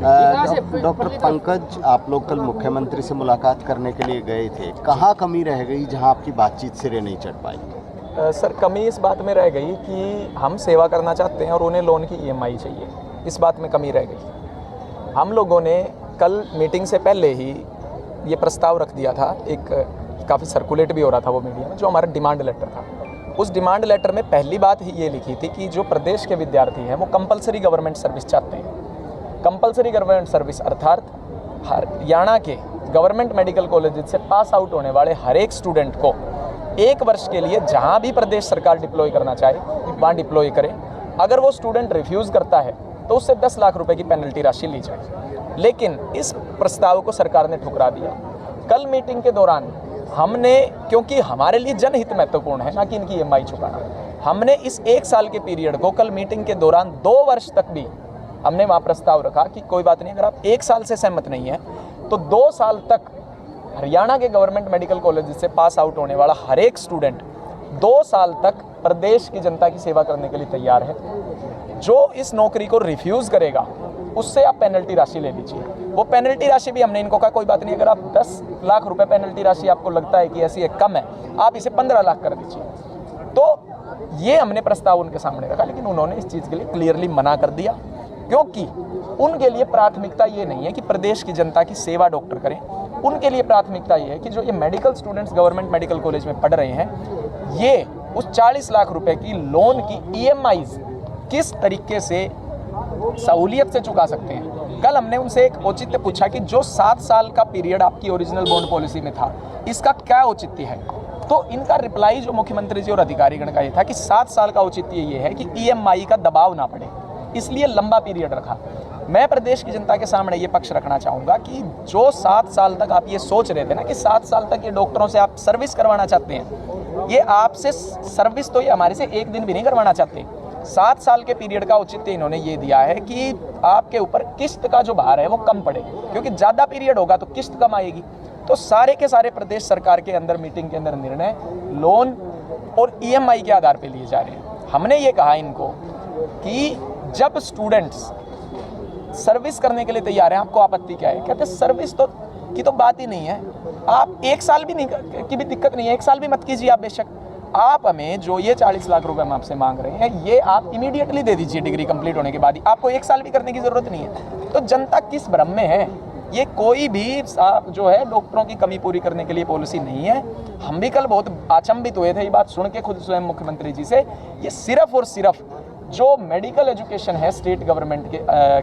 Doctor Pankaj, आप लोग कल मुख्यमंत्री से मुलाकात करने के लिए गए थे, कहाँ कमी रह गई जहाँ आपकी बातचीत सिरे नहीं चढ़ पाई? सर, कमी इस बात में रह गई कि हम सेवा करना चाहते हैं और उन्हें लोन की ईएमआई चाहिए, इस बात में कमी रह गई। हम लोगों ने कल मीटिंग से पहले ही ये प्रस्ताव रख दिया था, एक काफ़ी सर्कुलेट भी हो रहा था वो मीडिया में, जो हमारा डिमांड लेटर था। उस डिमांड लेटर में पहली बात ही ये लिखी थी कि जो प्रदेश के विद्यार्थी हैं वो कंपलसरी गवर्नमेंट सर्विस चाहते हैं। कंपलसरी गवर्नमेंट सर्विस अर्थात हरियाणा के गवर्नमेंट मेडिकल कॉलेज से पास आउट होने वाले हर एक स्टूडेंट को 1 वर्ष के लिए जहां भी प्रदेश सरकार डिप्लॉय करना चाहे वहां डिप्लॉय करें। अगर वो स्टूडेंट रिफ्यूज़ करता है तो उससे 10 लाख रुपए की पेनल्टी राशि ली जाए। लेकिन इस प्रस्ताव को सरकार ने ठुकरा दिया। कल मीटिंग के दौरान हमने, क्योंकि हमारे लिए जनहित महत्वपूर्ण है ना कि इनकी ईएमआई चुकाना, हमने इस 1 साल के पीरियड को कल मीटिंग के दौरान 2 वर्ष तक भी हमने वहाँ प्रस्ताव रखा कि कोई बात नहीं, अगर आप 1 साल से सहमत नहीं है तो 2 साल तक हरियाणा के गवर्नमेंट मेडिकल कॉलेज से पास आउट होने वाला हर एक स्टूडेंट 2 साल तक प्रदेश की जनता की सेवा करने के लिए तैयार है। जो इस नौकरी को रिफ्यूज़ करेगा उससे आप पेनल्टी राशि ले लीजिए। वो पेनल्टी राशि भी हमने इनको कहा कोई बात नहीं, अगर आप 10 लाख रुपए पेनल्टी राशि आपको लगता है कि ऐसी एक कम है, आप इसे 15 लाख कर दीजिए। तो ये हमने प्रस्ताव उनके सामने रखा, लेकिन उन्होंने इस चीज़ के लिए क्लियरली मना कर दिया, क्योंकि उनके लिए प्राथमिकता ये नहीं है कि प्रदेश की जनता की सेवा डॉक्टर करें। उनके लिए प्राथमिकता ये है कि जो ये medical students government medical college में पढ़ रहे हैं, ये उस 40 लाख रुपए की लोन की ईएमआईज किस तरीके से सहूलियत से चुका सकते हैं। कल हमने उनसे एक औचित्य पूछा कि जो 7 साल का पीरियड आपकी ओरिजिनल बॉन्ड पॉलिसी में था, इसका क्या औचित्य है। तो इनका रिप्लाई जो मुख्यमंत्री जी और अधिकारीगण का ये था कि 7 साल का औचित्य ये है कि ईएमआई का दबाव ना पड़े, इसलिए लंबा पीरियड रखा। मैं प्रदेश की जनता के सामने ये पक्ष रखना चाहूँगा कि जो 7 साल तक आप ये सोच रहे थे ना कि 7 साल तक ये डॉक्टरों से आप सर्विस करवाना चाहते हैं, ये आपसे सर्विस तो ये हमारे से 1 दिन भी नहीं करवाना चाहते। 7 साल के पीरियड का औचित्य इन्होंने ये दिया है कि आपके ऊपर किस्त का जो भार है वो कम पड़े, क्योंकि ज़्यादा पीरियड होगा तो किस्त कम आएगी। तो सारे के सारे प्रदेश सरकार के अंदर मीटिंग के अंदर निर्णय लोन और ईएमआई के आधार पर लिए जा रहे हैं। हमने ये कहा इनको कि जब स्टूडेंट्स सर्विस करने के लिए तैयार हैं, आपको आपत्ति क्या है? कहते सर्विस तो की तो बात ही नहीं है, आप 1 साल भी नहीं की भी दिक्कत नहीं है, 1 साल भी मत कीजिए आप बेशक। आप हमें जो ये 40 लाख रुपए हम आपसे मांग रहे हैं, ये आप इमीडिएटली दे दीजिए डिग्री कंप्लीट होने के बाद ही, आपको 1 साल भी करने की ज़रूरत नहीं है। तो जनता किस भ्रम में है? ये कोई भी जो है डॉक्टरों की कमी पूरी करने के लिए पॉलिसी नहीं है। हम भी कल बहुत अचंभित हुए थे ये बात सुन के खुद स्वयं मुख्यमंत्री जी से। ये सिर्फ और सिर्फ जो मेडिकल एजुकेशन है स्टेट गवर्नमेंट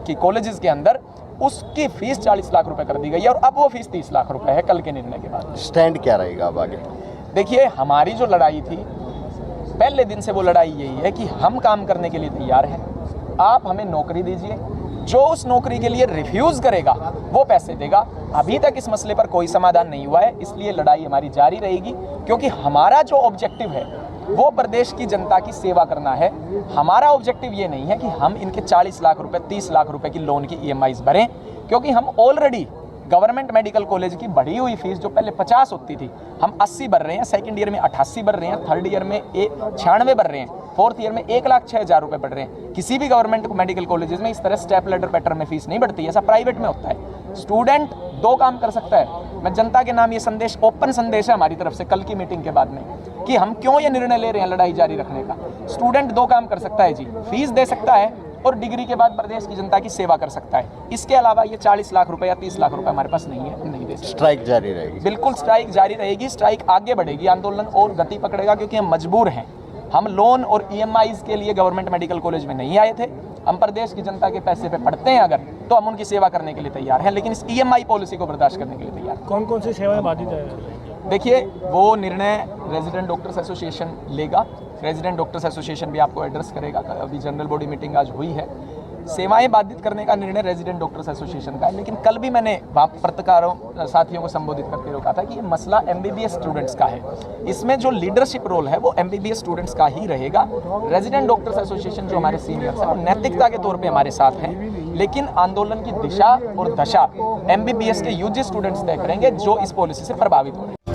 की कॉलेजेस के अंदर, उसकी फीस 40 लाख रुपए कर दी गई है और अब वो फीस 30 लाख रुपए है कल के निर्णय के बाद। स्टैंड क्या रहेगा अब आगे? देखिए, हमारी जो लड़ाई थी पहले दिन से, वो लड़ाई यही है कि हम काम करने के लिए तैयार हैं, आप हमें नौकरी दीजिए। जो उस नौकरी के लिए रिफ्यूज़ करेगा वो पैसे देगा। अभी तक इस मसले पर कोई समाधान नहीं हुआ है, इसलिए लड़ाई हमारी जारी रहेगी, क्योंकि हमारा जो ऑब्जेक्टिव है वो प्रदेश की जनता की सेवा करना है। हमारा ऑब्जेक्टिव ये नहीं है कि हम इनके 40 लाख रुपए 30 लाख रुपए की लोन की ईएमआईज भरें, क्योंकि हम ऑलरेडी गवर्नमेंट मेडिकल कॉलेज की बढ़ी हुई फीस जो पहले 50 होती थी, हम 80 भर रहे हैं, सेकंड ईयर में 88 भर रहे हैं, थर्ड ईयर में 96 भर रहे हैं, फोर्थ ईयर में 1,06,000 रुपये बढ़ रहे हैं। किसी भी गवर्नमेंट मेडिकल कॉलेजेस में इस तरह स्टेप लेडर पैटर्न में फीस नहीं बढ़ती है, ऐसा प्राइवेट में होता है। स्टूडेंट 2 काम कर सकता है। मैं जनता के नाम ये संदेश, ओपन संदेश है हमारी तरफ से कल की मीटिंग के बाद में, कि हम क्यों ये निर्णय ले रहे हैं लड़ाई जारी रखने का। स्टूडेंट 2 काम कर सकता है जी, फीस दे सकता है और डिग्री के बाद प्रदेश की जनता की सेवा कर सकता है। इसके अलावा ये 40 लाख रुपए या 30 लाख रुपए हमारे पास नहीं है, नहीं दे सकते। स्ट्राइक जारी रहेगी? बिल्कुल स्ट्राइक जारी रहेगी, स्ट्राइक आगे बढ़ेगी, आंदोलन और गति पकड़ेगा, क्योंकि हम मजबूर हैं। हम लोन और ईएमआईज के लिए गवर्नमेंट मेडिकल कॉलेज में नहीं आए थे। हम प्रदेश की जनता के पैसे पे पढ़ते हैं अगर, तो हम उनकी सेवा करने के लिए तैयार हैं, लेकिन इस ईएमआई पॉलिसी को बर्दाश्त करने के लिए तैयार। कौन कौन सी सेवाएं बाधित है? देखिए, वो निर्णय रेजिडेंट डॉक्टर्स एसोसिएशन लेगा। रेजिडेंट डॉक्टर्स एसोसिएशन भी आपको एड्रेस करेगा। अभी जनरल बॉडी मीटिंग आज हुई है। सेवाएं बाधित करने का निर्णय रेजिडेंट डॉक्टर्स एसोसिएशन का है, लेकिन कल भी मैंने पत्रकारों साथियों को संबोधित करके रोका था कि ये मसला एमबीबीएस स्टूडेंट्स का है। इसमें जो लीडरशिप रोल है वो एमबीबीएस स्टूडेंट्स का ही रहेगा। रेजिडेंट डॉक्टर्स एसोसिएशन जो हमारे सीनियर्स हैं वो नैतिकता के तौर पे हमारे साथ हैं, लेकिन आंदोलन की दिशा और दशा एमबीबीएस के यूजी स्टूडेंट्स तय करेंगे जो इस पॉलिसी से प्रभावित हो रहे हैं।